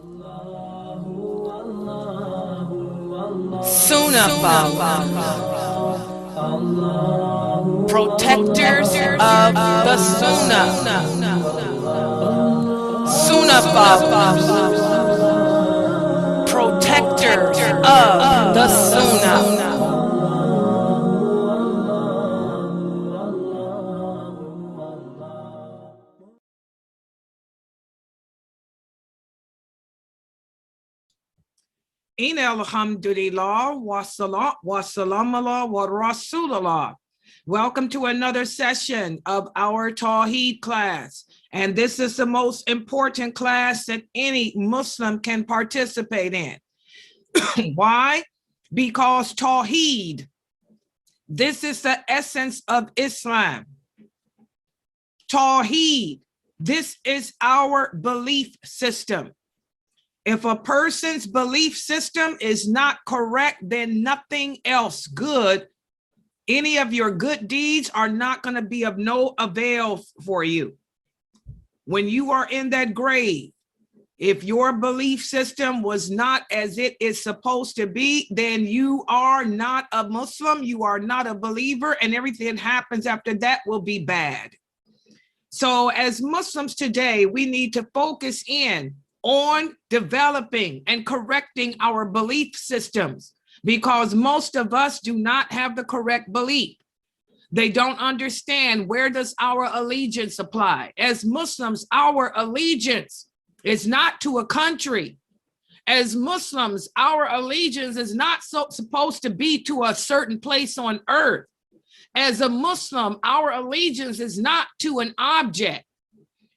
Sunnahfollowers, protectors of the Sunnah. Sunnahfollowers, protectors of the Sunnah. Alhamdulillah wa salam Allah wa Rasulallah. Welcome to another session of our Tawheed class. And this is the most important class that any Muslim can participate in. Why? Because Tawheed, this is the essence of Islam. Tawheed, this is our belief system. If a person's belief system is not correct, then nothing else good, any of your good deeds are not going to be of no avail for you. When you are in that grave, if your belief system was not as it is supposed to be, then you are not a Muslim, you are not a believer, and everything that happens after that will be bad. So as Muslims today, we need to focus in on developing and correcting our belief systems, because most of us do not have the correct belief. They don't understand, where does our allegiance apply? As Muslims, our allegiance is not to a country. As Muslims, our allegiance is not supposed to be to a certain place on earth. As a Muslim, our allegiance is not to an object.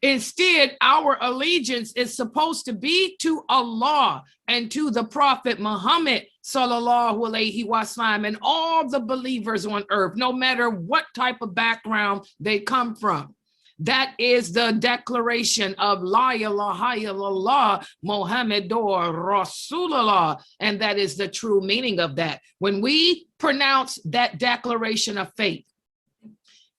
Instead, our allegiance is supposed to be to Allah and to the Prophet Muhammad sallallahu alaihi wasallam and all the believers on earth, no matter what type of background they come from. That is the declaration of La ilaha illallah Muhammadur Rasulullah, and that is the true meaning of that. When we pronounce that declaration of faith,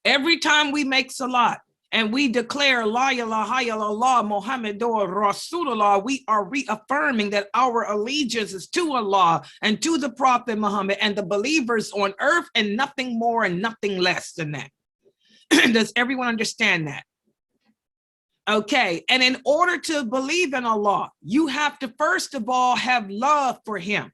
every time we make salat, and we declare La ilaha illallah Muhammadur Rasulullah, we are reaffirming that our allegiance is to Allah and to the Prophet Muhammad and the believers on earth, and nothing more and nothing less than that. Does everyone understand that? Okay, and in order to believe in Allah, you have to first of all have love for him.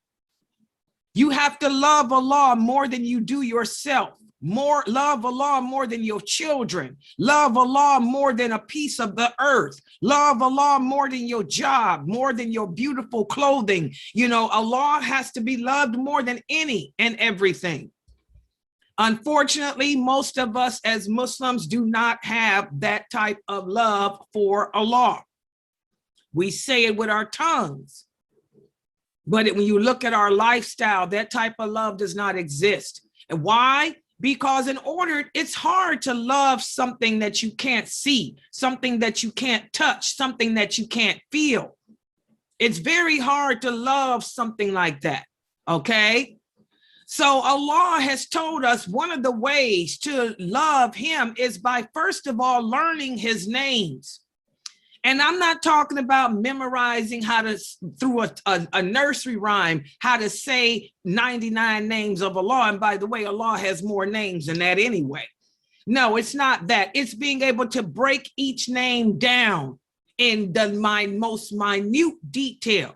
You have to love Allah more than you do yourself. Love Allah more than your children. Love Allah more than a piece of the earth. Love Allah more than your job, more than your beautiful clothing. You know, Allah has to be loved more than any and everything. Unfortunately, most of us as Muslims do not have that type of love for Allah. We say it with our tongues, but when you look at our lifestyle, that type of love does not exist. And why? Because it's hard to love something that you can't see, something that you can't touch, something that you can't feel. It's very hard to love something like that, okay? So Allah has told us one of the ways to love him is by, first of all, learning his names. And I'm not talking about memorizing how to, through a nursery rhyme, how to say 99 names of Allah. And by the way, Allah has more names than that anyway. No, it's not that. It's being able to break each name down in the most minute detail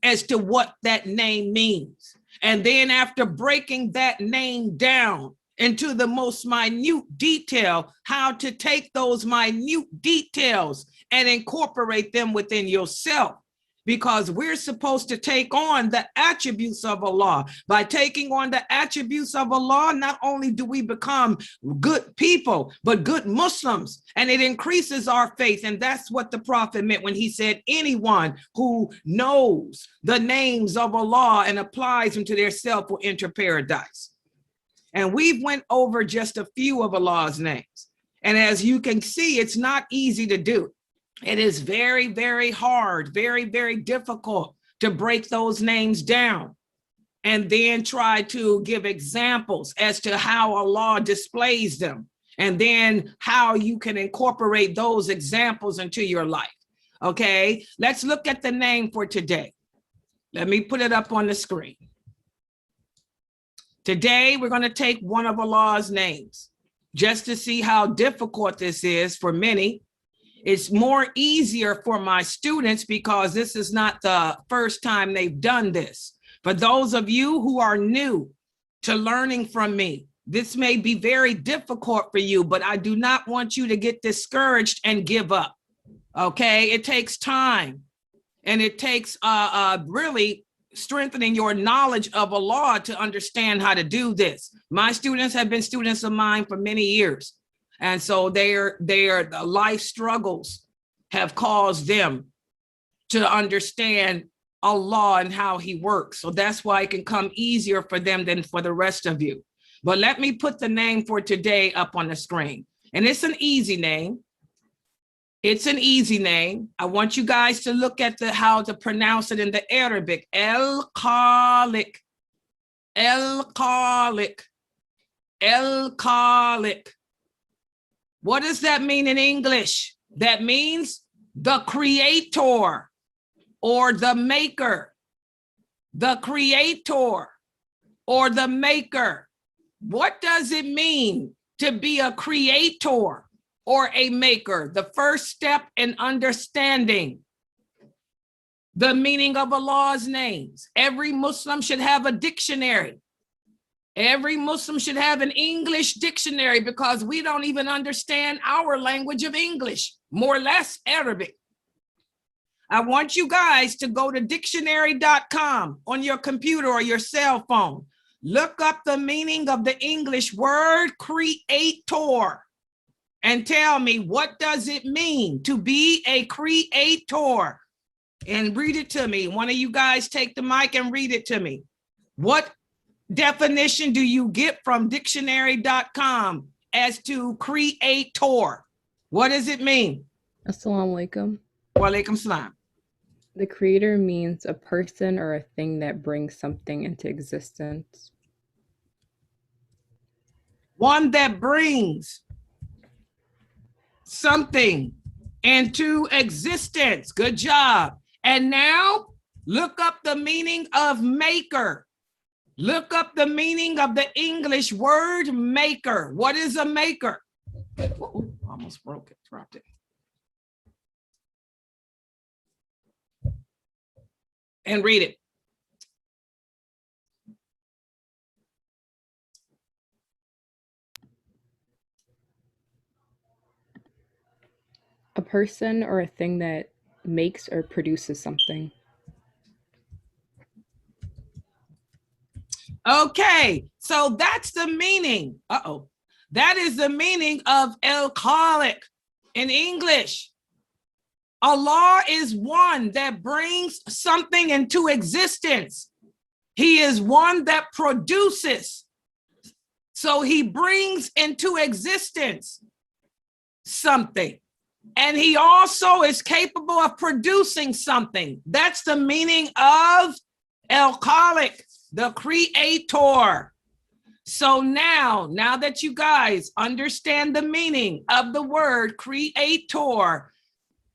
as to what that name means. And then after breaking that name down into the most minute detail, how to take those minute details and incorporate them within yourself, because we're supposed to take on the attributes of Allah. By taking on the attributes of Allah, not only do we become good people, but good Muslims, and it increases our faith. And that's what the Prophet meant when he said, anyone who knows the names of Allah and applies them to their self will enter paradise. And we've went over just a few of Allah's names. And as you can see, it's not easy to do. It is very, very hard, very, very difficult to break those names down and then try to give examples as to how Allah displays them, and then how you can incorporate those examples into your life. Okay, let's look at the name for today. Let me put it up on the screen. Today, we're going to take one of Allah's names just to see how difficult this is for many. It's more easier for my students because this is not the first time they've done this. For those of you who are new to learning from me, this may be very difficult for you, but I do not want you to get discouraged and give up. Okay, it takes time, and it takes really strengthening your knowledge of Allah to understand how to do this. My students have been students of mine for many years, and so their life struggles have caused them to understand Allah and how He works. So that's why it can come easier for them than for the rest of you. But let me put the name for today up on the screen, and it's an easy name. It's an easy name. I want you guys to look at how to pronounce it in the Arabic. AlKhaaliq. AlKhaaliq. AlKhaaliq. What does that mean in English? That means the creator or the maker. The creator or the maker. What does it mean to be a creator or a maker? The first step in understanding the meaning of Allah's names. Every Muslim should have a dictionary. Every Muslim should have an English dictionary because we don't even understand our language of English, more or less Arabic. I want you guys to go to dictionary.com on your computer or your cell phone. Look up the meaning of the English word creator and tell me, what does it mean to be a creator? And read it to me. One of you guys take the mic and read it to me. What definition do you get from dictionary.com as to creator? What does it mean? Assalamu alaikum. Wa alaikum salam. The creator means a person or a thing that brings something into existence. One that brings something into existence. Good job. And now look up the meaning of maker. Look up the meaning of the English word maker. What is a maker? Ooh, almost broke it, dropped it. And read it. A person or a thing that makes or produces something. Okay, so that's the meaning. That is the meaning of AlKhaaliq in English. Allah is one that brings something into existence. He is one that produces. So he brings into existence something. And he also is capable of producing something. That's the meaning of AlKhaaliq, the creator. So now that you guys understand the meaning of the word creator,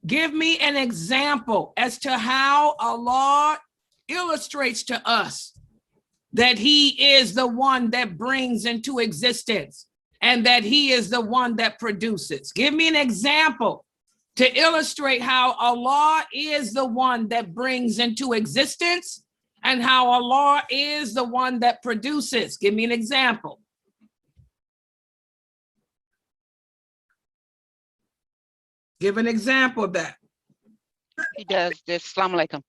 give me an example as to how Allah illustrates to us that he is the one that brings into existence and that he is the one that produces. Give me an example to illustrate how Allah is the one that brings into existence and how Allah is the one that produces. Give me an example. Give an example of that. He does this, Assalamu alaikum,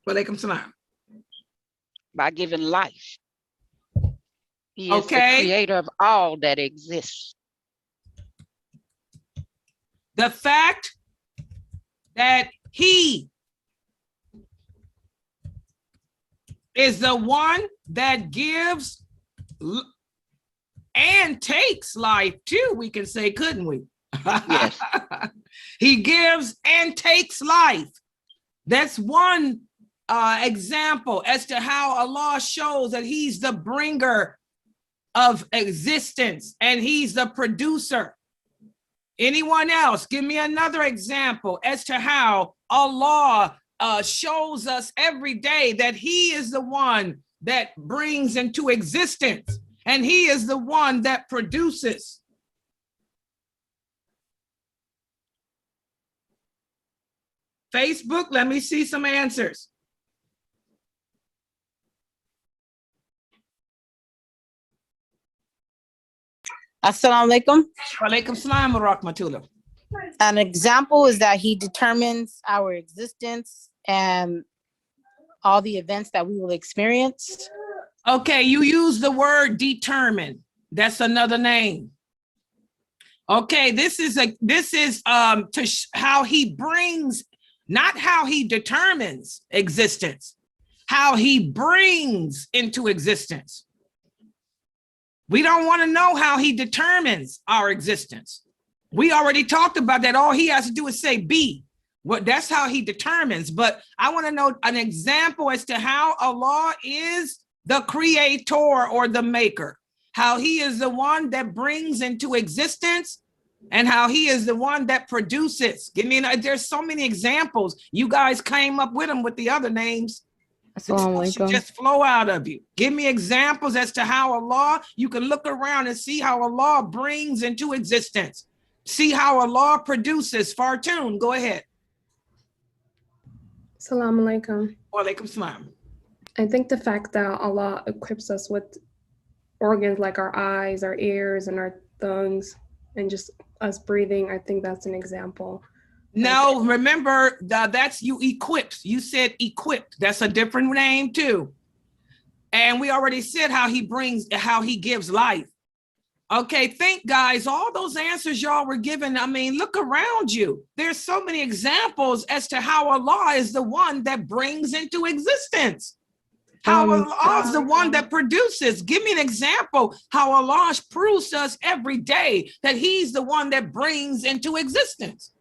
Wa alaikum salam. by giving life. He is the Okay. creator of all that exists. The fact that he is the one that gives and takes life too, we can say, couldn't we? Yes. He gives and takes life. That's one example as to how Allah shows that he's the bringer of existence and he's the producer. Anyone else? Give me another example as to how Allah shows us every day that he is the one that brings into existence, and he is the one that produces. Facebook, let me see some answers. Assalamu alaikum. Walaikum salam wa rahmatullah. An example is that he determines our existence and all the events that we will experience. Okay, you use the word determine. That's another name. Okay, this is how he brings, not how he determines existence, how he brings into existence. We don't want to know how he determines our existence. We already talked about that. All he has to do is say be. Well, that's how he determines. But I want to know an example as to how Allah is the creator or the maker, how he is the one that brings into existence, and how he is the one that produces. Give me, there's so many examples. You guys came up with them with the other names. Assalamu It should alaikum. just flow out of you. Give me examples as to how Allah, you can look around and see how Allah brings into existence. See how Allah produces. Fartoon, go ahead. Assalamu alaikum. Wa alaikum salam. I think the fact that Allah equips us with organs like our eyes, our ears, and our lungs, and just us breathing, I think that's an example. No, remember that's you equipped. You said equipped. That's a different name too. And we already said how he gives life. Okay, think guys, all those answers y'all were given. I mean, look around you. There's so many examples as to how Allah is the one that brings into existence. How Allah is the one that produces. Give me an example how Allah proves to us every day that he's the one that brings into existence.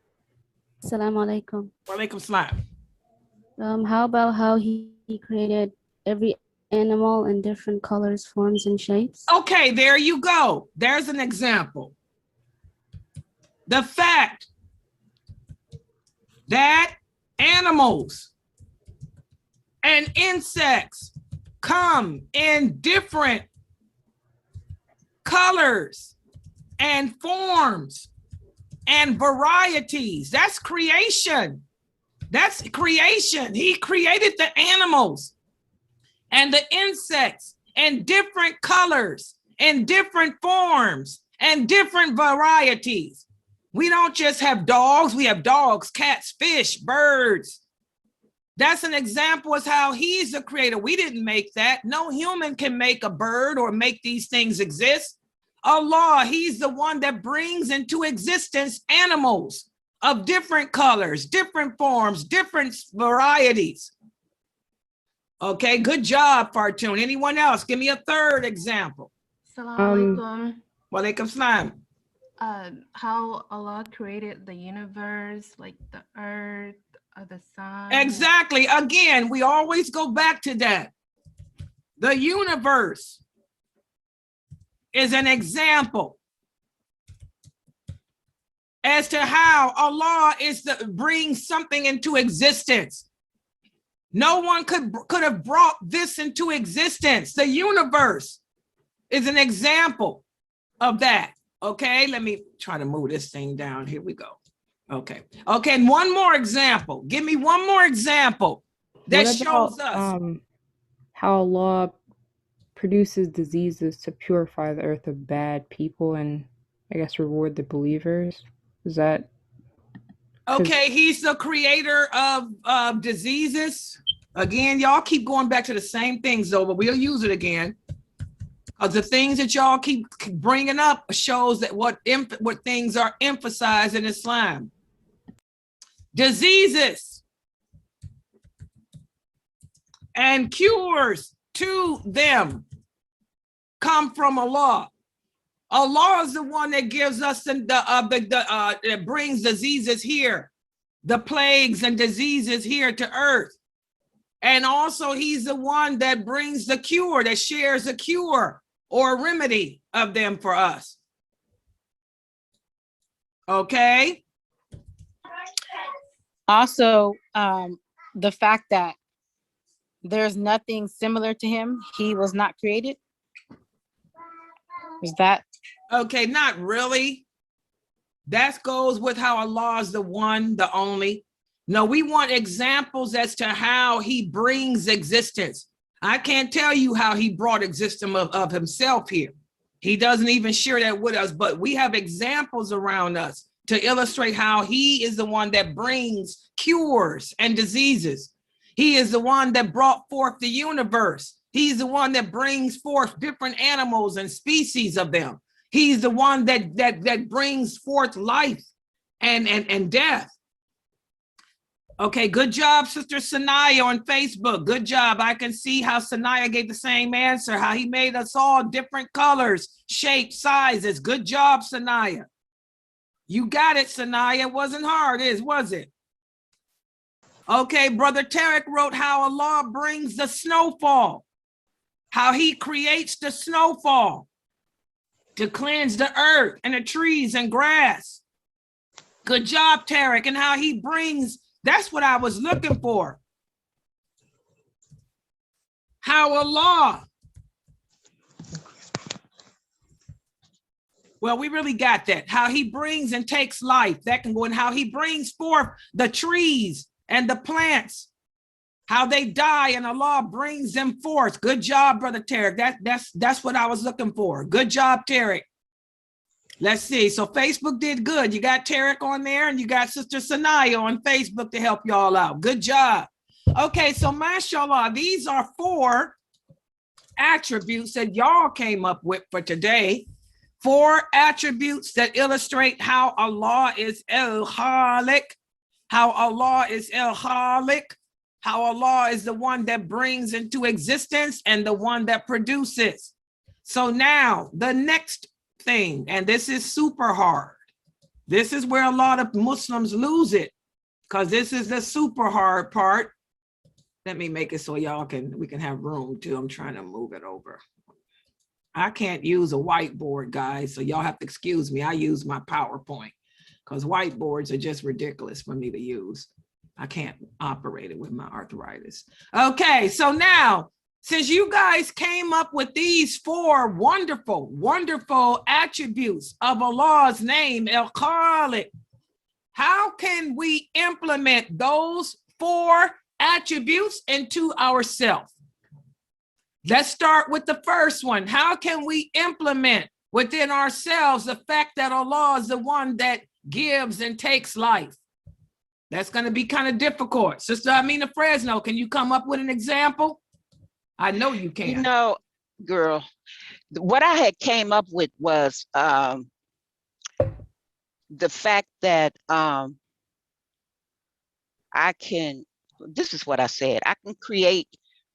Assalamu alaikum. Wa alaikum salam. How about how he created every animal in different colors, forms, and shapes? Okay, there you go. There's an example. The fact that animals and insects come in different colors and forms and varieties. That's creation. That's creation. He created the animals and the insects in different colors and different forms and different varieties. We don't just have dogs. We have dogs, cats, fish, birds. That's an example of how he's the creator. We didn't make that. No human can make a bird or make these things exist. Allah, he's the one that brings into existence animals of different colors, different forms, different varieties. Okay, good job, Fartoon. Anyone else? Give me a third example. Assalamu alaikum. Wa alaikum salam. How Allah created the universe, like the earth, the sun. Exactly. Again, we always go back to that. The universe is an example as to how Allah is to bring something into existence. No one could have brought this into existence. The universe is an example of that. Okay, let me try to move this thing down. Here we go. Okay. Okay, and one more example. Give me one more example that shows us how Allah produces diseases to purify the earth of bad people and I guess reward the believers. Is that okay? He's the creator of diseases. Again, y'all keep going back to the same things though, but we'll use it again. Because the things that y'all keep bringing up shows that what things are emphasized in Islam. Diseases and cures to them come from Allah. Allah is the one that gives us that brings diseases here, the plagues and diseases here to earth. And also he's the one that brings the cure, that shares a cure or a remedy of them for us. Okay. Also, the fact that there's nothing similar to him, he was not created. Is that? Okay, not really. That goes with how Allah is the one, the only. No, we want examples as to how he brings existence. I can't tell you how he brought existence of himself here. He doesn't even share that with us, but we have examples around us to illustrate how he is the one that brings cures and diseases. He is the one that brought forth the universe. He's the one that brings forth different animals and species of them. He's the one that brings forth life and death. Okay, good job, Sister Sanaya on Facebook. Good job. I can see how Sanaya gave the same answer, how he made us all different colors, shapes, sizes. Good job, Sanaya. You got it, Sanaya. It wasn't hard, was it? Okay, Brother Tarek wrote how Allah brings the snowfall, how he creates the snowfall to cleanse the earth and the trees and grass. Good job, Tarek, and how he brings, that's what I was looking for. How Allah, well, we really got that. How he brings and takes life, that can go in. How he brings forth the trees and the plants, how they die and Allah brings them forth. Good job, Brother Tarek. That's what I was looking for. Good job, Tarek. Let's see. So Facebook did good. You got Tarek on there and you got Sister Sanaya on Facebook to help y'all out. Good job. Okay, so mashallah, these are 4 attributes that y'all came up with for today. 4 attributes that illustrate how Allah is AlKhaaliq, how Allah is AlKhaaliq, how Allah is the one that brings into existence and the one that produces. So now the next thing, and this is super hard. This is where a lot of Muslims lose it, because this is the super hard part. Let me make it so y'all we can have room too. I'm trying to move it over. I can't use a whiteboard, guys, so y'all have to excuse me. I use my PowerPoint because whiteboards are just ridiculous for me to use. I can't operate it with my arthritis. Okay, so now, since you guys came up with these 4 wonderful, wonderful attributes of Allah's name, AlKhaaliq, how can we implement those 4 attributes into ourselves? Let's start with the first one. How can we implement within ourselves the fact that Allah is the one that gives and takes life? That's going to be kind of difficult. Sister Amina Fresno, can you come up with an example? I know you can. You know, girl, what I had came up with was the fact that I can, this is what I said, I can create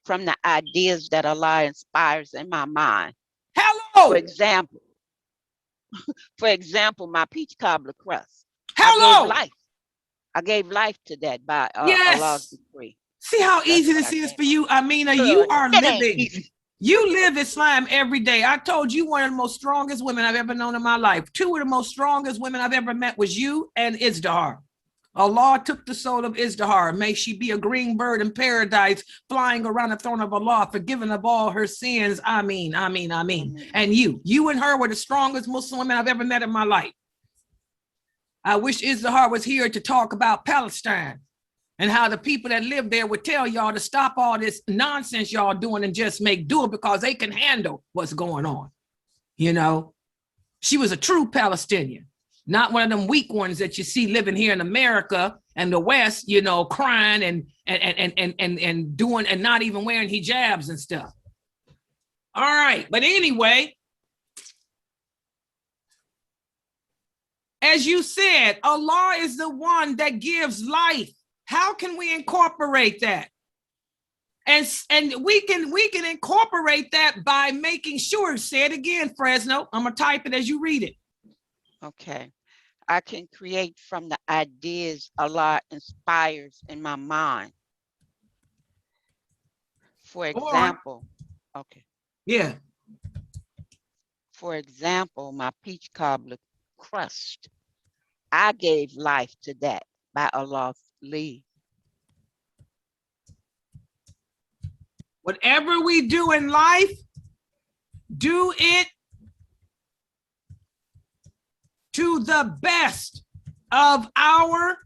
from the ideas that Allah inspires in my mind. Hello. For example, my peach cobbler crust. Hello. I gave life to that by yes. Allah's decree. See how easy this is for you, Amina. You are living. You live Islam every day. I told you one of the most strongest women I've ever known in my life. 2 of the most strongest women I've ever met was you and Izdahar. Allah took the soul of Izdahar. May she be a green bird in paradise, flying around the throne of Allah, forgiven of all her sins. Ameen, ameen, ameen. And you and her were the strongest Muslim women I've ever met in my life. I wish Izdahar was here to talk about Palestine and how the people that live there would tell y'all to stop all this nonsense y'all doing and just make do it, because they can handle what's going on. You know, she was a true Palestinian. Not one of them weak ones that you see living here in America and the West, you know, crying and doing and not even wearing hijabs and stuff. All right, but anyway, as you said, Allah is the one that gives life. How can we incorporate that? And we can incorporate that by making sure, say it again, Fresno. I'm gonna type it as you read it. Okay. I can create from the ideas Allah inspires in my mind. For example, okay. Yeah. For example, my peach cobbler crust. I gave life to that by Allah's leave. Whatever we do in life, do it to the best of our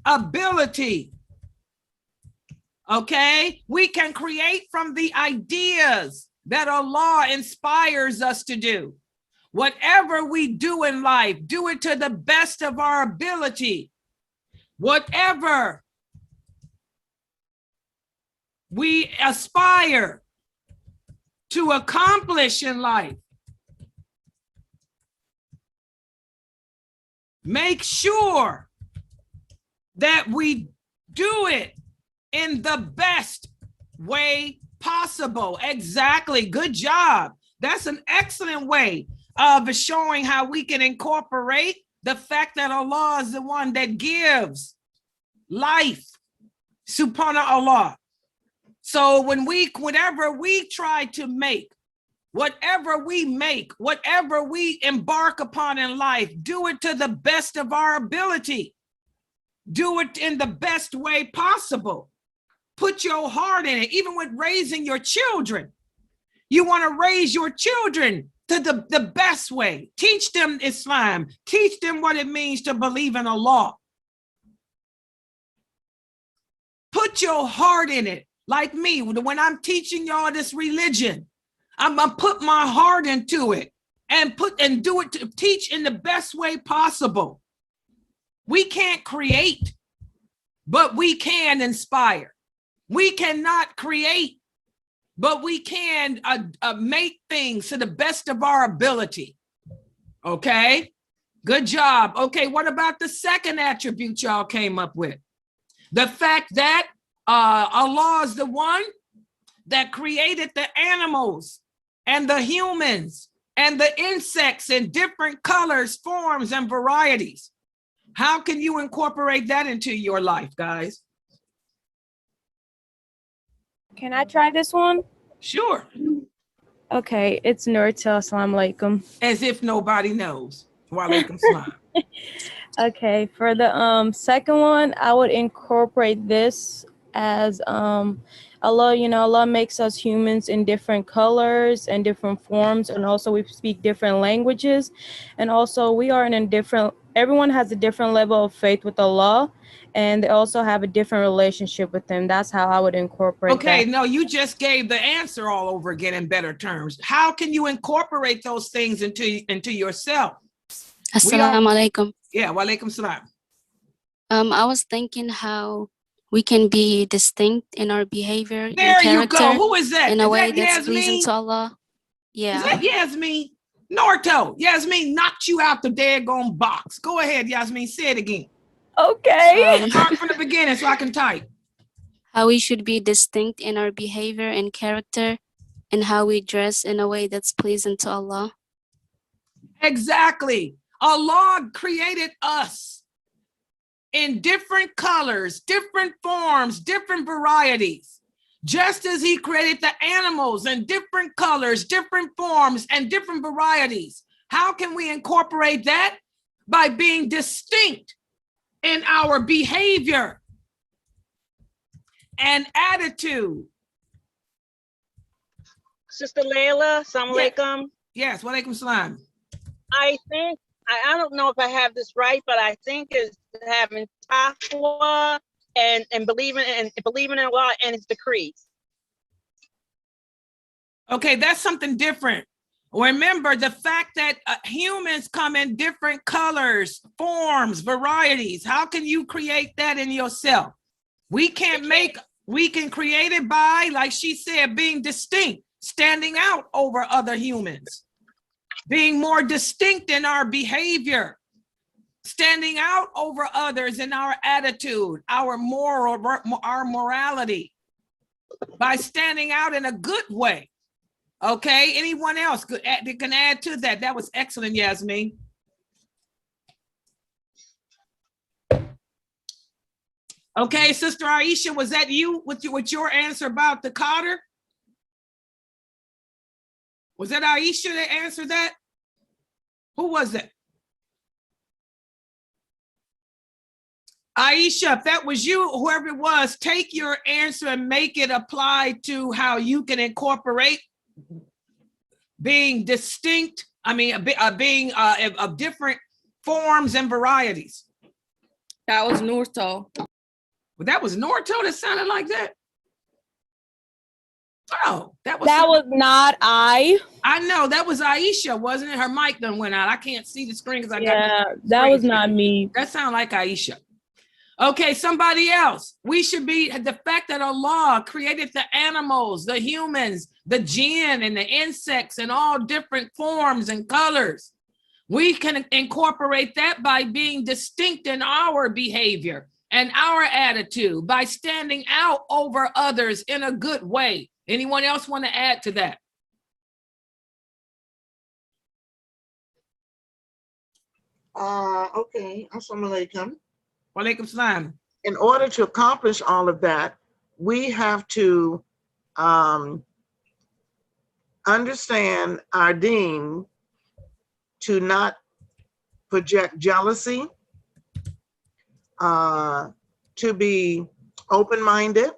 ability. Okay? We can create from the ideas that Allah inspires us to do. Whatever we do in life, do it to the best of our ability. Whatever we aspire to accomplish in life, make sure that we do it in the best way possible. Exactly. Good job. That's an excellent way of showing how we can incorporate the fact that Allah is the one that gives life, subhanallah. So whenever we try to make, whatever we embark upon in life, do it to the best of our ability. Do it in the best way possible. Put your heart in it. Even with raising your children, you want to raise your children to the best way. Teach them Islam. Teach them what it means to believe in Allah. Put your heart in it. Like me, when I'm teaching y'all this religion, I'm gonna put my heart into it and do it to teach in the best way possible. We can't create, but we can inspire. We cannot create, but we can make things to the best of our ability. Okay, good job. Okay, what about the second attribute y'all came up with? The fact that Allah is the one that created the animals and the humans and the insects in different colors, forms, and varieties. How can you incorporate that into your life, guys? Can I try this one? Sure. Okay, it's Nurta. Assalamu alaikum. As if nobody knows. Wa alaikum salam. Okay, for the second one, I would incorporate this as Allah, Allah makes us humans in different colors and different forms, and also we speak different languages, and also we are in a different, everyone has a different level of faith with Allah, and they also have a different relationship with Him. That's how I would incorporate Okay, that. no, you just gave the answer all over again in better terms. How can you incorporate those things into yourself? Assalamu alaikum. Yeah, wa alaikum salam. I was thinking how we can be distinct in our behavior There and you character go. Who is that? in a Is way that that's pleasing Yasmin? to Allah. Is Yeah. that Yasmin? Norto, Yasmin knocked you out the daggone box. Go ahead, Yasmin, say it again. Okay. Start from the beginning so I can type. How we should be distinct in our behavior and character, and how we dress in a way that's pleasing to Allah. Exactly. Allah created us in different colors, different forms, different varieties, just as He created the animals in different colors, different forms, and different varieties. How can we incorporate that? By being distinct in our behavior and attitude. Sister Layla, assalamu Yeah. alaikum. Yes, wa alaikum salam. I think, I don't know if I have this right, but I think it's having taqwa and believing in Allah and His decrees. Okay, that's something different. Remember the fact that humans come in different colors, forms, varieties. How can you create that in yourself? We can create it by, like she said, being distinct, standing out over other humans, being more distinct in our behavior, standing out over others in our attitude, our morality, by standing out in a good way. Okay, anyone else that can add to that? That was excellent, Yasmin. Okay, Sister Aisha, was that you with your answer about the Cotter? Was that Aisha that answered that? Who was it? Aisha, if that was you, whoever it was, take your answer and make it apply to how you can incorporate being distinct. I mean, being of different forms and varieties. That was Norto. Well, that was Norto that sounded like that. Oh, that was not I. I know that was Aisha, wasn't it? Her mic done went out. I can't see the screen because I got that was not me. That sounded like Aisha. Okay, somebody else. We should be the fact that Allah created the animals, the humans, the jinn, and the insects in all different forms and colors. We can incorporate that by being distinct in our behavior and our attitude, by standing out over others in a good way. Anyone else want to add to that? Okay. Assalamu alaikum. Walaikum salam. In order to accomplish all of that, we have to understand our deen, to not project jealousy, to be open-minded,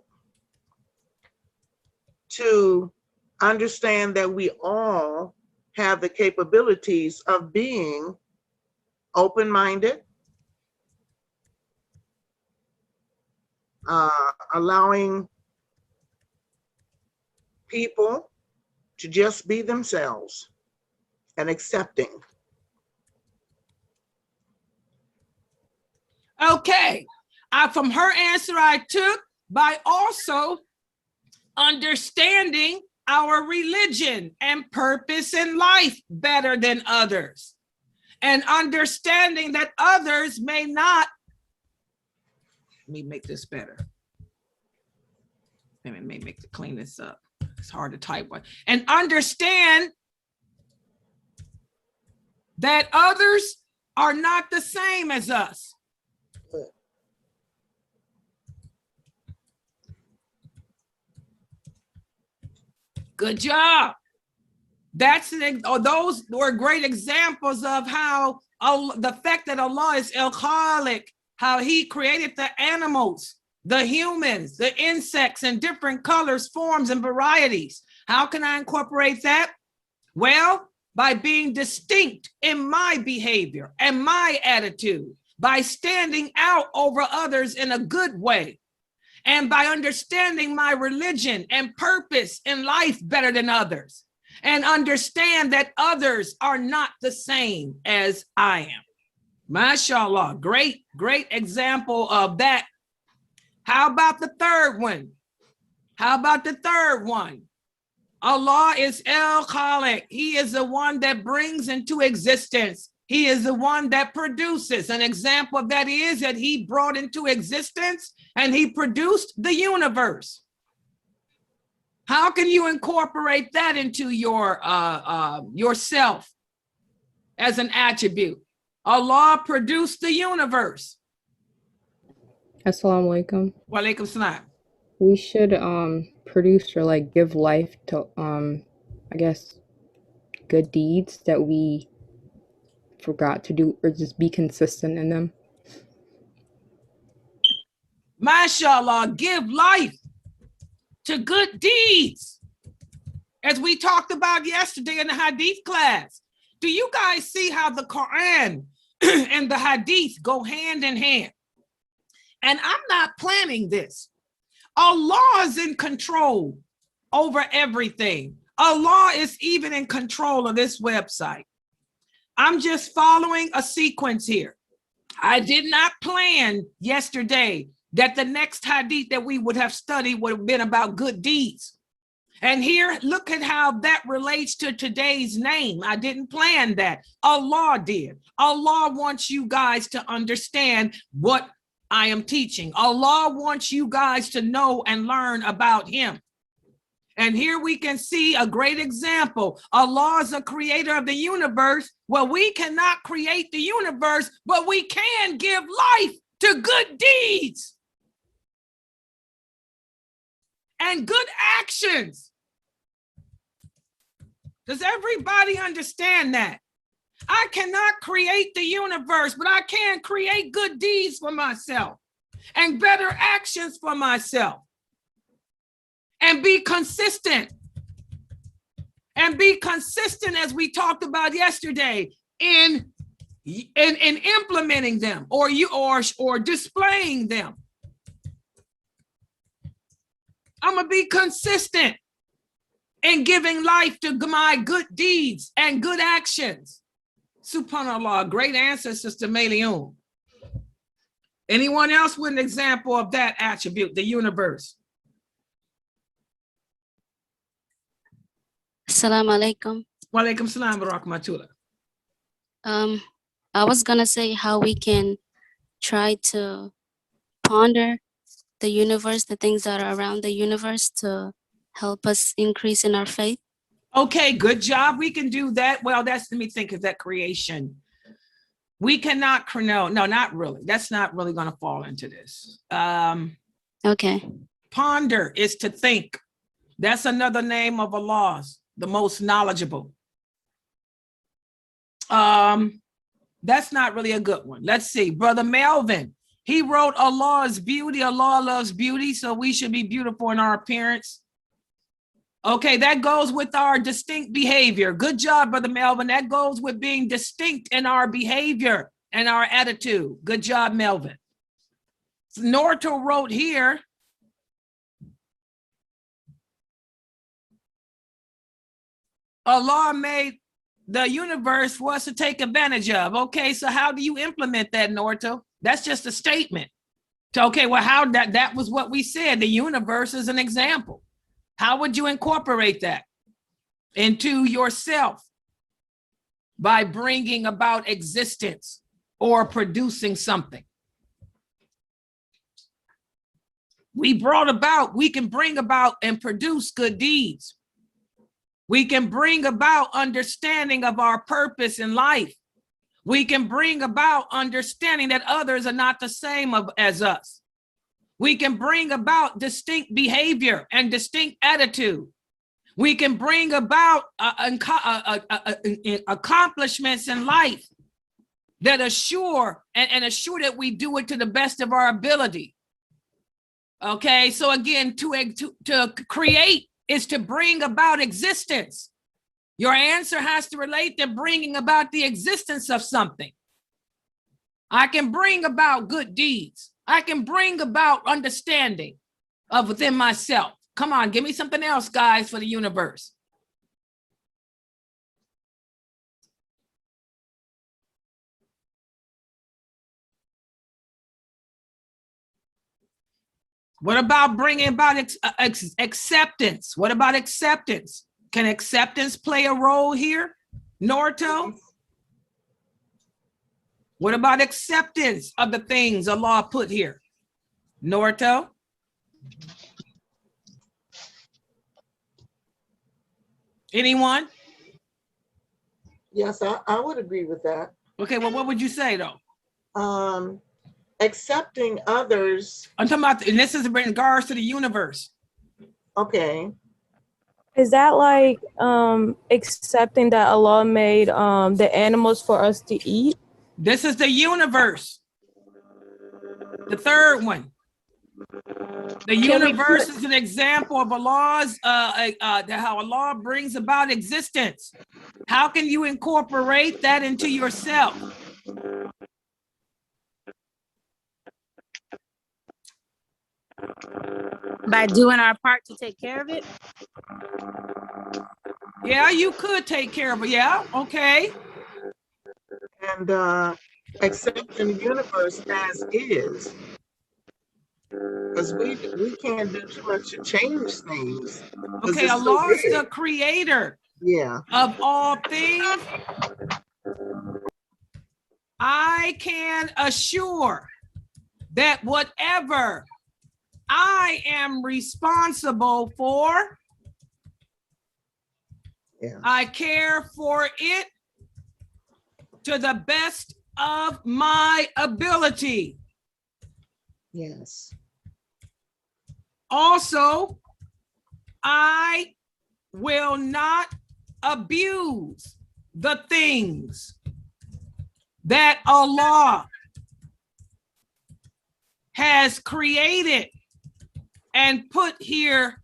to understand that we all have the capabilities of being open-minded, allowing people to just be themselves and accepting. Okay, from her answer I took by also understanding our religion and purpose in life better than others, and understanding that others may not. Let me make this better. Let me clean this up. It's hard to type one. And understand that others are not the same as us. Good job. Those were great examples of how the fact that Allah is AlKhaaliq, how he created the animals, the humans, the insects in different colors, forms, and varieties. How can I incorporate that? Well, by being distinct in my behavior and my attitude, by standing out over others in a good way, and by understanding my religion and purpose in life better than others, and understand that others are not the same as I am. MashaAllah, great example of that. How about the third one? Allah is AlKhaaliq. He is the one that brings into existence. He is the one that produces. An example of that is that he brought into existence and he produced the universe. How can you incorporate that into your yourself as an attribute? Allah produced the universe. Assalamu alaikum. Wa alaikum salam. We should produce or like give life to I guess good deeds that we forgot to do, or just be consistent in them. MashaAllah, give life to good deeds. As we talked about yesterday in the Hadith class, do you guys see how the Quran and the Hadith go hand in hand? And I'm not planning this. Allah is in control over everything. Allah is even in control of this website. I'm just following a sequence here. I did not plan yesterday that the next hadith that we would have studied would have been about good deeds. And here, look at how that relates to today's name. I didn't plan that. Allah did. Allah wants you guys to understand what I am teaching. Allah wants you guys to know and learn about him. And here we can see a great example. Allah is a creator of the universe. Well, we cannot create the universe, but we can give life to good deeds and good actions. Does everybody understand that? I cannot create the universe, but I can create good deeds for myself. and better actions for myself. And be consistent. And be consistent, as we talked about yesterday, in implementing them or displaying them. I'm gonna be consistent in giving life to my good deeds and good actions. Subhanallah, great answer, Sister Melion. Anyone else with an example of that attribute, the universe? Assalamu alaikum. Wa alaikum salam wa rahmatullah. I was gonna say how we can try to ponder the universe, the things that are around the universe to help us increase in our faith. Okay, good job. We can do that. Well, let me think of that creation. We cannot, no, not really. That's not really going to fall into this. Okay. Ponder is to think. That's another name of Allah, the most knowledgeable. That's not really a good one. Let's see. Brother Melvin, he wrote Allah's beauty. Allah loves beauty, so we should be beautiful in our appearance. Okay, that goes with our distinct behavior. Good job, Brother Melvin. That goes with being distinct in our behavior and our attitude. Good job, Melvin. Norto wrote here, Allah made the universe for us to take advantage of. Okay, so how do you implement that, Norto? That's just a statement. Okay, well, how that was what we said. The universe is an example. How would you incorporate that into yourself? By bringing about existence or producing something. We can bring about and produce good deeds. We can bring about understanding of our purpose in life. We can bring about understanding that others are not the same as us. We can bring about distinct behavior and distinct attitude. We can bring about accomplishments in life that assure that we do it to the best of our ability. Okay, so again, to create is to bring about existence. Your answer has to relate to bringing about the existence of something. I can bring about good deeds. I can bring about understanding of within myself. Come on, give me something else, guys, for the universe. What about bringing about acceptance? What about acceptance? Can acceptance play a role here, Norto? What about acceptance of the things Allah put here? Norto? Anyone? Yes, I would agree with that. Okay, well, what would you say though? Accepting others. I'm talking about, and this is in regards to the universe. Okay. Is that like accepting that Allah made the animals for us to eat? This is the universe. The third one. The universe is an example of Allah's, how Allah brings about existence. How can you incorporate that into yourself? By doing our part to take care of it? Yeah, you could take care of it. Yeah, okay. And accepting the universe as is. Because we can't do too much to change things. Okay, Allah is the creator of all things. I can assure that whatever I am responsible for, I care for it to the best of my ability. Yes. Also, I will not abuse the things that Allah has created and put here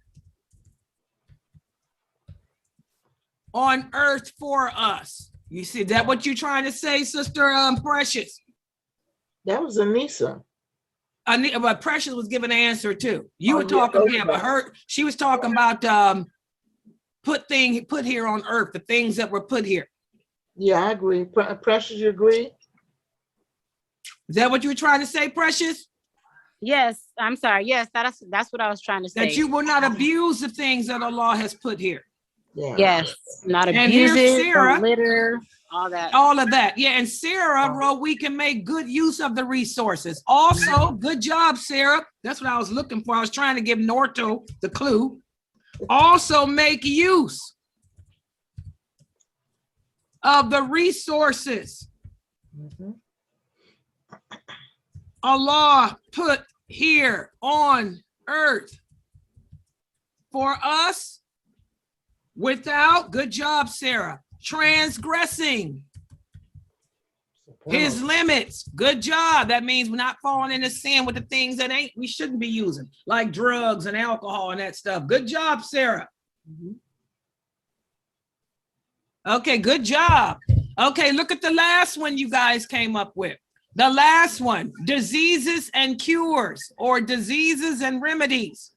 on earth for us. You see, that what you're trying to say, Sister Precious? That was Anissa. But Precious was giving an answer too. You were talking, yeah, but she was talking about put here on earth, the things that were put here. Yeah, I agree. Precious, you agree? Is that what you were trying to say, Precious? Yes, I'm sorry. Yes, that's what I was trying to say. That you will not abuse the things that Allah has put here. Yeah. Yes, not And abuse here's it, Sarah. don't litter, all that. All of that. Yeah, and Sarah wrote, we can make good use of the resources. Also, good job, Sarah. That's what I was looking for. I was trying to give Norto the clue. Also make use of the resources Allah put here on earth for us without, good job, Sarah, transgressing his limits. Good job. That means we're not falling into sin with the things that we shouldn't be using, like drugs and alcohol and that stuff. Good job, Sarah. Okay, good job. Okay, look at the last one you guys came up with. The last one, diseases and cures, or diseases and remedies.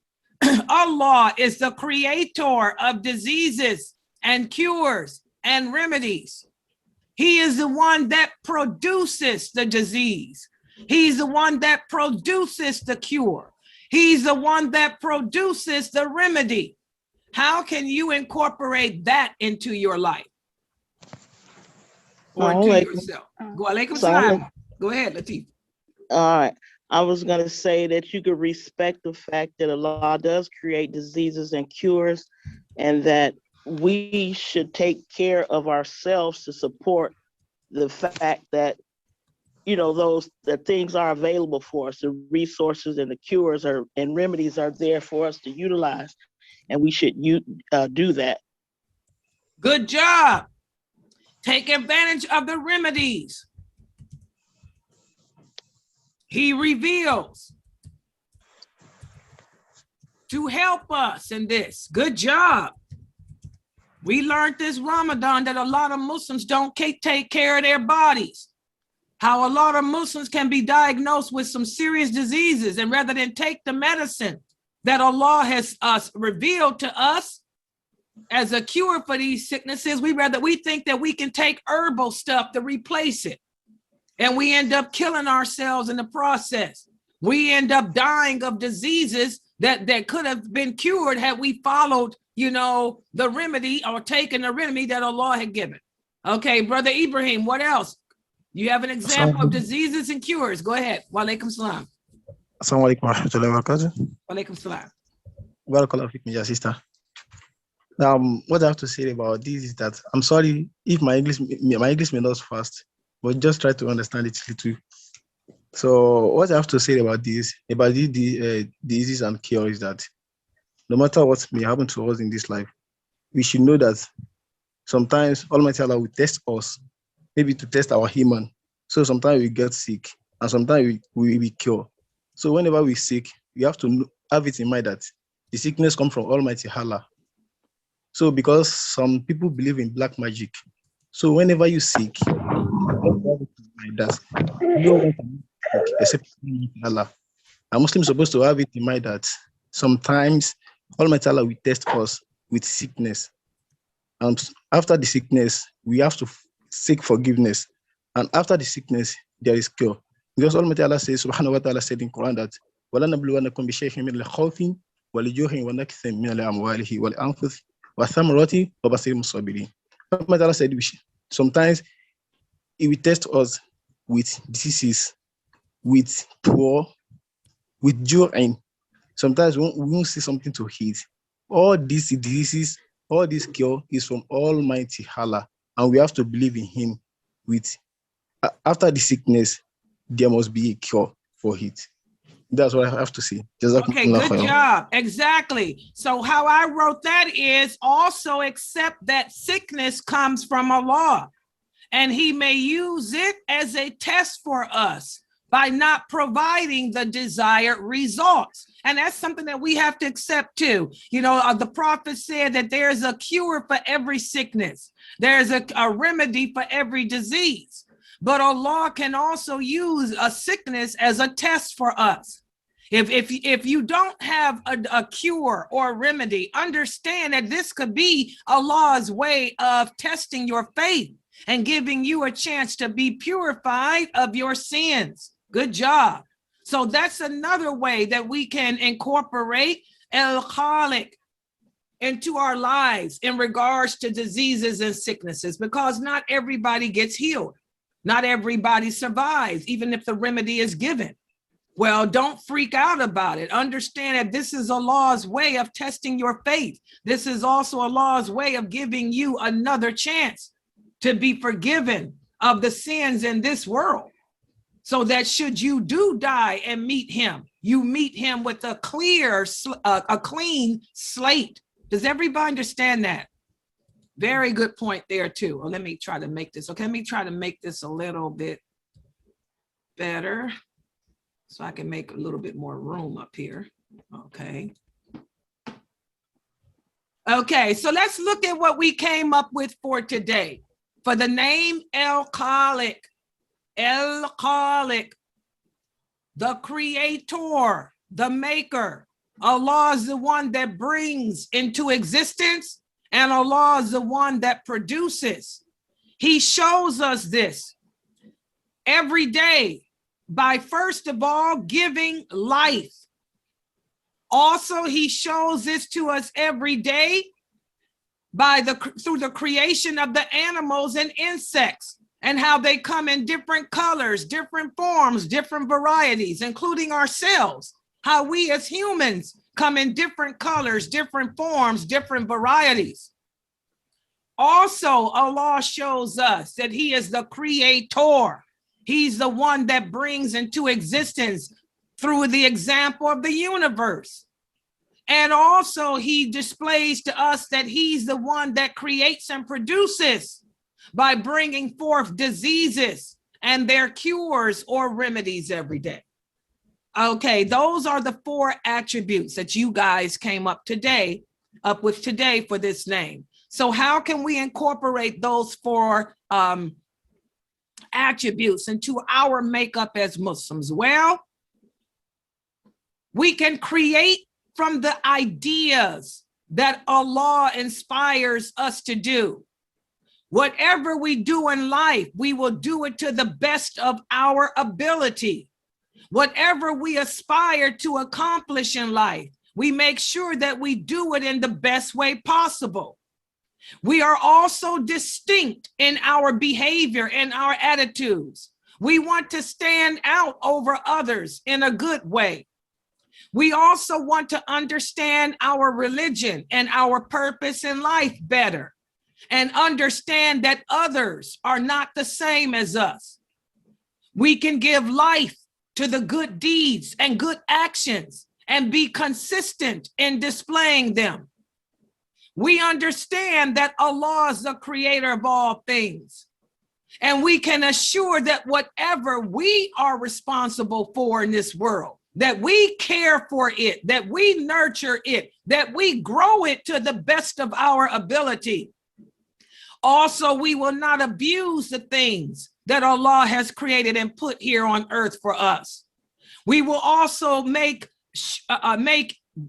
Allah is the creator of diseases and cures and remedies. He is the one that produces the disease. He's the one that produces the cure. He's the one that produces the remedy. How can you incorporate that into your life? Or to yourself? Go ahead, Latif. All right. I was going to say that you could respect the fact that Allah does create diseases and cures, and that we should take care of ourselves to support the fact that, the things are available for us. The resources and the cures and remedies are there for us to utilize, and we should do that. Good job. Take advantage of the remedies. He reveals to help us in this. Good job. We learned this Ramadan that a lot of Muslims don't take care of their bodies. How a lot of Muslims can be diagnosed with some serious diseases, and rather than take the medicine that Allah has revealed to us as a cure for these sicknesses, we think that we can take herbal stuff to replace it. And we end up killing ourselves in the process. We end up dying of diseases that could have been cured had we followed, the remedy or taken the remedy that Allah had given. Okay, Brother Ibrahim, what else? You have an example of diseases and cures. Go ahead. Wa alaikum salam. Assalamu alaikum wa rahmatullahi wa barakatuh. Wa alaikum salam. Barakallahu fikum, ya sister. What I have to say about this is that I'm sorry if my English may not fast, but just try to understand it little. So what I have to say about this, about the disease and cure, is that no matter what may happen to us in this life, we should know that sometimes Almighty Allah will test us, maybe to test our human. So sometimes we get sick, and sometimes we cure. So whenever we're sick, we have to have it in mind that the sickness comes from Almighty Allah. So because some people believe in black magic, so whenever you're sick, that no one can except Allah. A Muslim is supposed to have it in mind that sometimes Almighty Allah will test us with sickness, and after the sickness, we have to seek forgiveness, and after the sickness, there is cure. Because Almighty Allah says, Subhanahu wa Taala said in Quran that وَلَا نَبْلُوَنَّكُمْ بِشَيْءٍ مِنَ الْخَوْفِ وَالْجُوعِ وَنَكْثٍ مِنَ الْأَمْوَالِ وَالْأَنفُسِ وَالثَّمَرَاتِ وَبَشِّرِ الصَّابِرِينَ. Almighty Allah said sometimes He will test us with diseases, with poor, with joy. Sometimes we won't see something to eat. All these diseases, all this cure is from Almighty Allah, and we have to believe in Him. After the sickness, there must be a cure for it. That's what I have to say. Okay, good job. Exactly. So how I wrote that is also accept that sickness comes from Allah, and He may use it as a test for us by not providing the desired results. And that's something that we have to accept too. You know, the prophet said that there's a cure for every sickness. There's a remedy for every disease. But Allah can also use a sickness as a test for us. If you don't have a cure or a remedy, understand that this could be Allah's way of testing your faith and giving you a chance to be purified of your sins. Good job. So that's another way that we can incorporate AlKhaaliq into our lives in regards to diseases and sicknesses, because not everybody gets healed. Not everybody survives, even if the remedy is given. Well, don't freak out about it. Understand that this is Allah's way of testing your faith. This is also Allah's way of giving you another chance to be forgiven of the sins in this world, so that should you do die and meet him, you meet him with a clean slate. Does everybody understand that? Very good point there too. Well, let me try to make this, okay, let me try to make this a little bit better so I can make a little bit more room up here. Okay. Okay, so let's look at what we came up with for today. For the name AlKhaaliq, AlKhaaliq, the creator, the maker. Allah is the one that brings into existence, and Allah is the one that produces. He shows us this every day by, first of all, giving life. Also, he shows this to us every day by through the creation of the animals and insects, and how they come in different colors, different forms, different varieties, including ourselves, how we as humans come in different colors, different forms, different varieties. Also, Allah shows us that he is the creator. He's the one that brings into existence through the example of the universe. And also he displays to us that he's the one that creates and produces by bringing forth diseases and their cures or remedies every day. Okay, those are the 4 attributes that you guys came up with today for this name. So how can we incorporate those 4 attributes into our makeup as Muslims? Well, we can create from the ideas that Allah inspires us to do. Whatever we do in life, we will do it to the best of our ability. Whatever we aspire to accomplish in life, we make sure that we do it in the best way possible. We are also distinct in our behavior and our attitudes. We want to stand out over others in a good way. We also want to understand our religion and our purpose in life better, and understand that others are not the same as us. We can give life to the good deeds and good actions and be consistent in displaying them. We understand that Allah is the creator of all things, and we can assure that whatever we are responsible for in this world, that we care for it, that we nurture it, that we grow it to the best of our ability. Also, we will not abuse the things that Allah has created and put here on earth for us. We will also make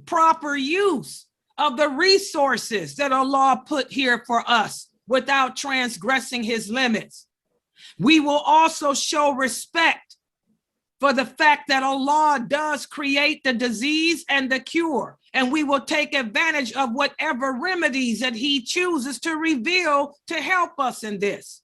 proper use of the resources that Allah put here for us without transgressing his limits. We will also show respect for the fact that Allah does create the disease and the cure, and we will take advantage of whatever remedies that he chooses to reveal to help us in this.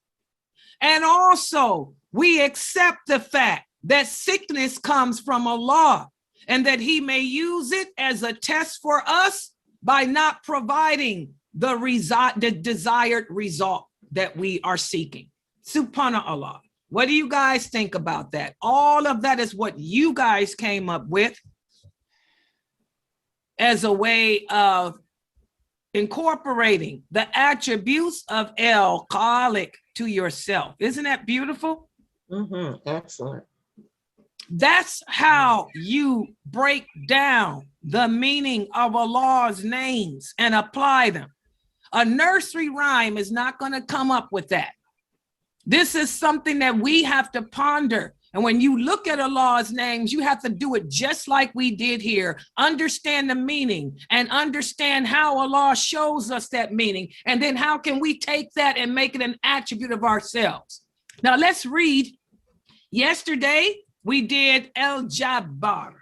And also, we accept the fact that sickness comes from Allah, and that he may use it as a test for us by not providing the desired result that we are seeking. Subhanallah. What do you guys think about that? All of that is what you guys came up with as a way of incorporating the attributes of AlKhaaliq to yourself. Isn't that beautiful? Excellent. That's how you break down the meaning of Allah's names and apply them. A nursery rhyme is not going to come up with that. This is something that we have to ponder. And when you look at Allah's names, you have to do it just like we did here. Understand the meaning and understand how Allah shows us that meaning. And then how can we take that and make it an attribute of ourselves? Now let's read. Yesterday, we did El-Jabbar.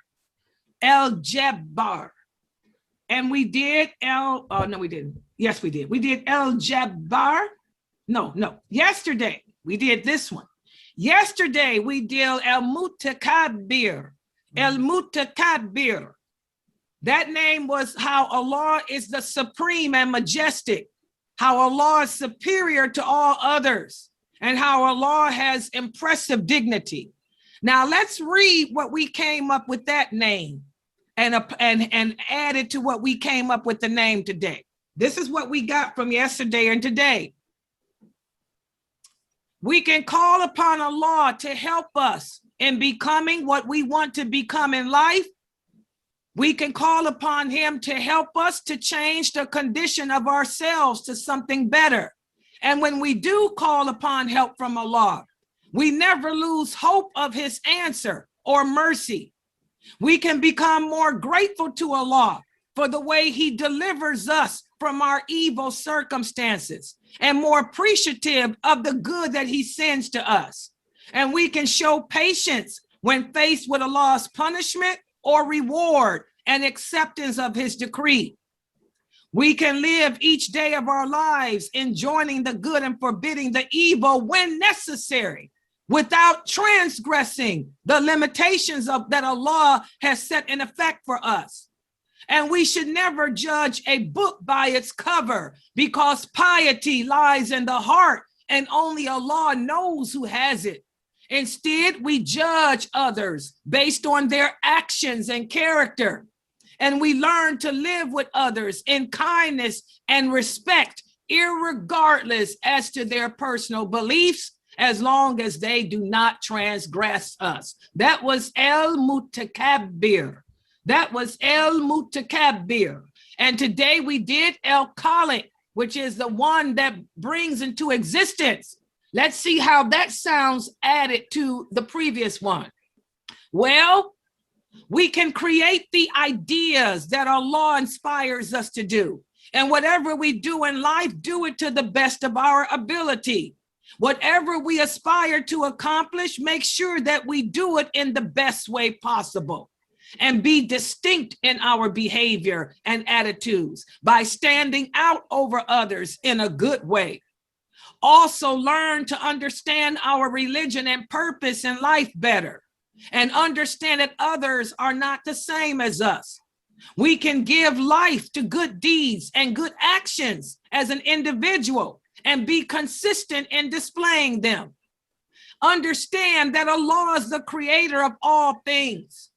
El-Jabbar. And we did no, we didn't. Yes, we did. We did El-Jabbar. No. Yesterday, we did this one. Yesterday, we did El-Mutakabbir. El-Mutakabbir. That name was how Allah is the supreme and majestic, how Allah is superior to all others, and how Allah has impressive dignity. Now let's read what we came up with that name and add it to what we came up with the name today. This is what we got from yesterday and today. We can call upon Allah to help us in becoming what we want to become in life. We can call upon him to help us to change the condition of ourselves to something better. And when we do call upon help from Allah, we never lose hope of his answer or mercy. We can become more grateful to Allah for the way he delivers us from our evil circumstances, and more appreciative of the good that he sends to us. And we can show patience when faced with Allah's punishment or reward and acceptance of his decree. We can live each day of our lives enjoining the good and forbidding the evil when necessary, without transgressing the limitations that Allah has set in effect for us. And we should never judge a book by its cover, because piety lies in the heart and only Allah knows who has it. Instead, we judge others based on their actions and character. And we learn to live with others in kindness and respect, irregardless as to their personal beliefs, as long as they do not transgress us. That was El-Mutakabbir. That was El-Mutakabbir. And today we did AlKhaaliq, which is the one that brings into existence. Let's see how that sounds added to the previous one. Well, we can create the ideas that Allah inspires us to do. And whatever we do in life, do it to the best of our ability. Whatever we aspire to accomplish, make sure that we do it in the best way possible. And be distinct in our behavior and attitudes by standing out over others in a good way. Also learn to understand our religion and purpose in life better, and understand that others are not the same as us. We can give life to good deeds and good actions as an individual and be consistent in displaying them. Understand that Allah is the creator of all things.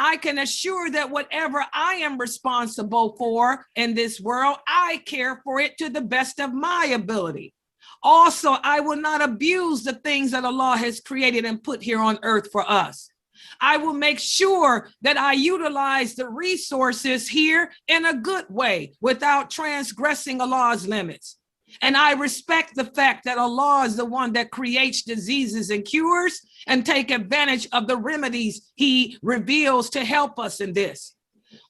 I can assure that whatever I am responsible for in this world, I care for it to the best of my ability. Also, I will not abuse the things that Allah has created and put here on earth for us. I will make sure that I utilize the resources here in a good way without transgressing Allah's limits. And I respect the fact that Allah is the one that creates diseases and cures, and take advantage of the remedies he reveals to help us in this,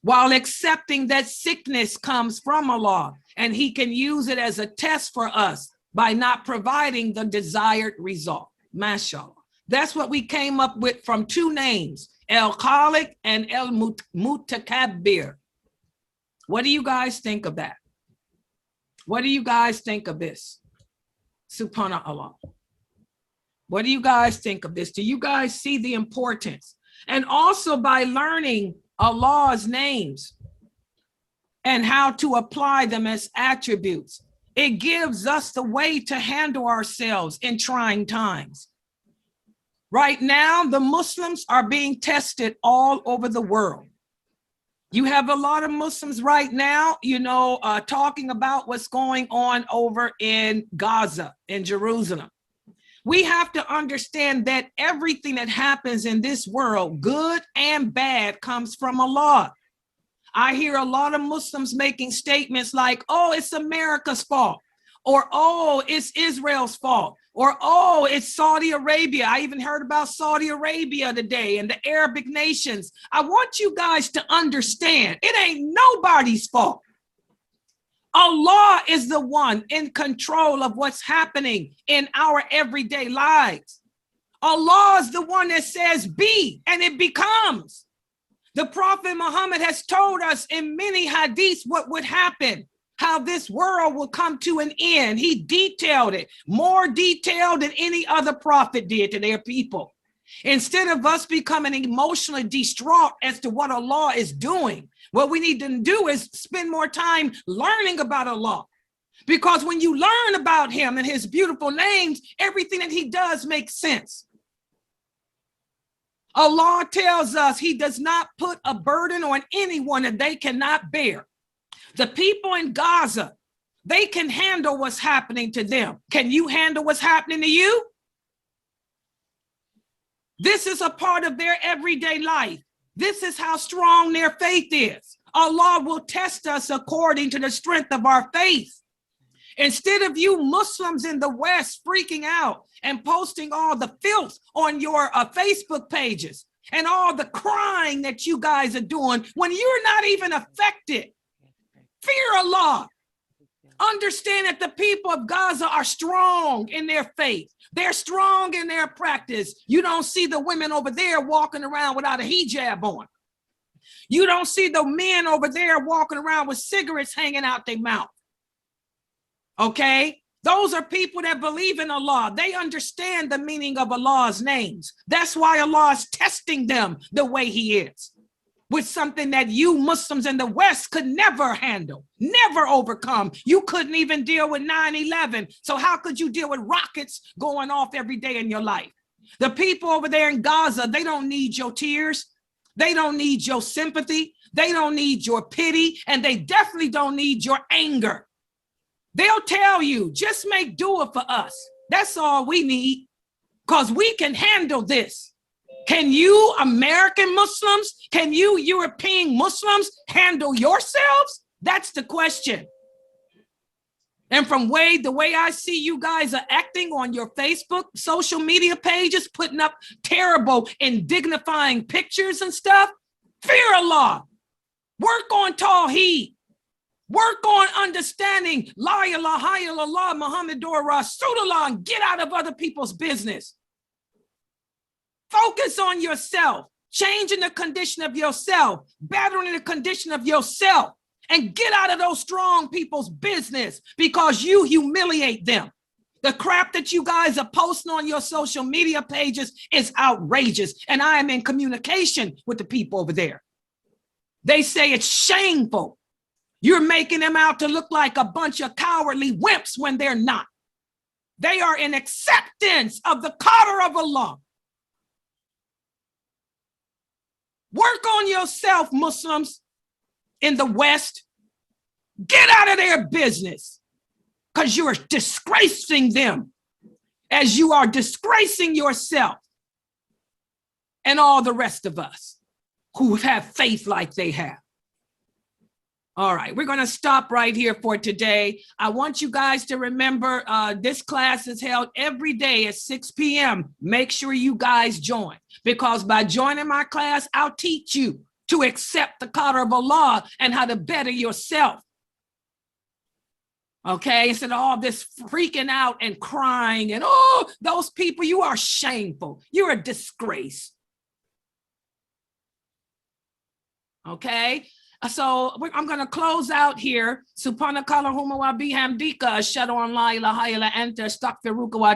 while accepting that sickness comes from Allah and he can use it as a test for us by not providing the desired result. MashaAllah. That's what we came up with from two names, AlKhaaliq and El-Mutakabbir. What do you guys think of that? What do you guys think of this? Subhanallah. What do you guys think of this? Do you guys see the importance? And also by learning Allah's names and how to apply them as attributes, it gives us the way to handle ourselves in trying times. Right now, the Muslims are being tested all over the world. You have a lot of Muslims right now, talking about what's going on over in Gaza, in Jerusalem. We have to understand that everything that happens in this world, good and bad, comes from Allah. I hear a lot of Muslims making statements like, oh, it's America's fault, or oh, it's Israel's fault, or oh, it's Saudi Arabia. I even heard about Saudi Arabia today and the Arabic nations. I want you guys to understand, it ain't nobody's fault. Allah is the one in control of what's happening in our everyday lives. Allah is the one that says be, and it becomes. The Prophet Muhammad has told us in many hadiths what would happen, how this world will come to an end. He detailed it, more detailed than any other prophet did to their people. Instead of us becoming emotionally distraught as to what Allah is doing, what we need to do is spend more time learning about Allah. Because when you learn about him and his beautiful names, everything that he does makes sense. Allah tells us he does not put a burden on anyone that they cannot bear. The people in Gaza, they can handle what's happening to them. Can you handle what's happening to you? This is a part of their everyday life. This is how strong their faith is. Allah will test us according to the strength of our faith. Instead of you Muslims in the West freaking out and posting all the filth on your Facebook pages and all the crying that you guys are doing when you're not even affected, fear Allah. Understand that the people of Gaza are strong in their faith. They're strong in their practice. You don't see the women over there walking around without a hijab on. You don't see the men over there walking around with cigarettes hanging out their mouth. Okay? Those are people that believe in Allah. They understand the meaning of Allah's names. That's why Allah is testing them the way he is, with something that you Muslims in the West could never handle, never overcome. You couldn't even deal with 9/11. So how could you deal with rockets going off every day in your life? The people over there in Gaza, they don't need your tears. They don't need your sympathy. They don't need your pity. And they definitely don't need your anger. They'll tell you, just make dua for us. That's all we need, because we can handle this. Can you American Muslims, can you European Muslims handle yourselves? That's the question. And from the way I see you guys are acting on your Facebook, social media pages, putting up terrible and dignifying pictures and stuff, fear Allah. Work on Tawheed. Work on understanding La ilaha illallah Muhammadur Rasulullah and get out of other people's business. Focus on yourself, changing the condition of yourself, bettering the condition of yourself, and get out of those strong people's business because you humiliate them. The crap that you guys are posting on your social media pages is outrageous, and I am in communication with the people over there. They say it's shameful. You're making them out to look like a bunch of cowardly wimps when they're not. They are in acceptance of the qadr of Allah. Work on yourself, Muslims in the West. Get out of their business, because you're disgracing them as you are disgracing yourself and all the rest of us who have faith like they have. All right, we're going to stop right here for today. I want you guys to remember this class is held every day at 6 p.m. Make sure you guys join, because by joining my class, I'll teach you to accept the qadr of Allah and how to better yourself. Okay, instead of all this freaking out and crying and, oh, those people, you are shameful. You're a disgrace. Okay. So I'm going to close out here. Subhanakallahumma wa bihamdika ashhadu an la ilaha illa anta astaghfiruka wa